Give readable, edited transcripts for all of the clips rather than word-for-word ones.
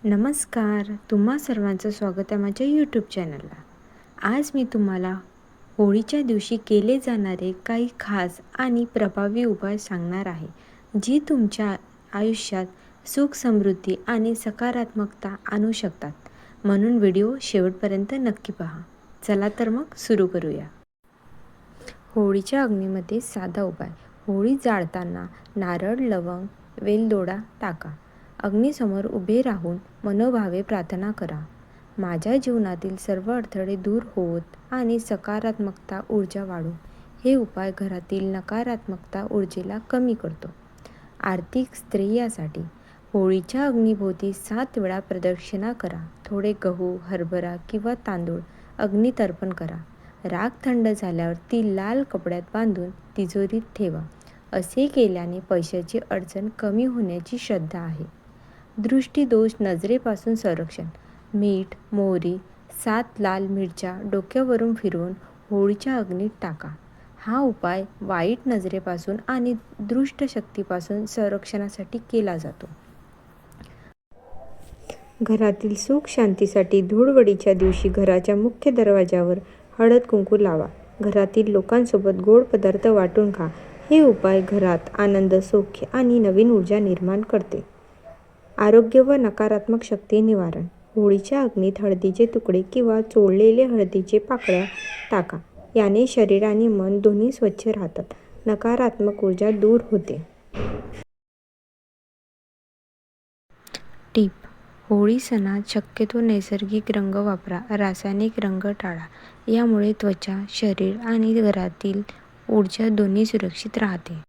नमस्कार, तुम्हा सर्वांचं स्वागत आहे माझ्या यूट्यूब चॅनलला. आज मी तुम्हाला होळीच्या दिवशी केले जाणारे काही खास आणि प्रभावी उपाय सांगणार आहे, जी तुमच्या आयुष्यात सुख, समृद्धी आणि सकारात्मकता आणू शकतात. म्हणून व्हिडिओ शेवटपर्यंत नक्की पहा. चला तर मग सुरू करूया. होळीच्या अग्नीमध्ये साधा उपाय. होळी जाळताना नारळ, लवंग, वेलदोडा टाका. अग्नीसमोर उभे राहून मनोभावे प्रार्थना करा. माझ्या जीवनातील सर्व अडथळे दूर होत आणि सकारात्मकता ऊर्जा वाढो. हे उपाय घरातील नकारात्मकता ऊर्जेला कमी करतो. आर्थिक स्त्रियांसाठी होळीच्या अग्नीभोवती 7 वेळा प्रदक्षिणा करा. थोडे गहू, हरभरा किंवा तांदूळ अग्नीत अर्पण करा. राख थंड झाल्यावर ती लाल कपड्यात बांधून तिजोरीत ठेवा. असे केल्याने पैशाची अडचण कमी होण्याची श्रद्धा आहे. दृष्टीदोष, नजरेपासून संरक्षण. मीठ, मोहरी, 7 लाल मिरच्या डोक्यावरून फिरवून होळीच्या अग्नीत टाका. हा उपाय वाईट नजरेपासून आणि दुष्ट शक्तीपासून संरक्षणासाठी केला जातो. घरातील सुख शांतीसाठी धुळवडीच्या दिवशी घराच्या मुख्य दरवाजावर हळद कुंकू लावा. घरातील लोकांसोबत गोड पदार्थ वाटून खा. हे उपाय घरात आनंद, सौख्य आणि नवीन ऊर्जा निर्माण करते. आरोग्य व नकारात्मक शक्ती निवारण. होळीच्या अग्नीत हळदीचे तुकडे किंवा चोळलेले हळदीचे पाकळ्या टाका. याने शरीर आणि मन दोन्ही स्वच्छ राहतात. नकारात्मक ऊर्जा दूर होते. टिप: होळी सणात शक्यतो नैसर्गिक रंग वापरा. रासायनिक रंग टाळा. यामुळे त्वचा, शरीर आणि घरातील ऊर्जा दोन्ही सुरक्षित राहते.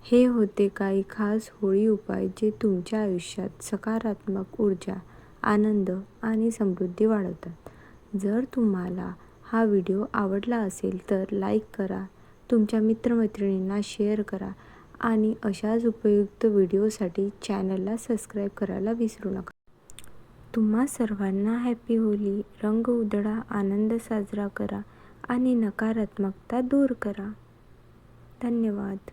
हे होते काही खास होळी उपाय जे तुमच्या आयुष्यात सकारात्मक ऊर्जा, आनंद आणि समृद्धी वाढवतात. जर तुम्हाला हा व्हिडिओ आवडला असेल तर लाईक करा, तुमच्या मित्रमैत्रिणींना शेअर करा आणि अशाच उपयुक्त व्हिडिओसाठी चॅनलला सबस्क्राईब करायला विसरू नका. तुम्हा सर्वांना हॅपी होली. रंग उधळा, आनंद साजरा करा आणि नकारात्मकता दूर करा. धन्यवाद.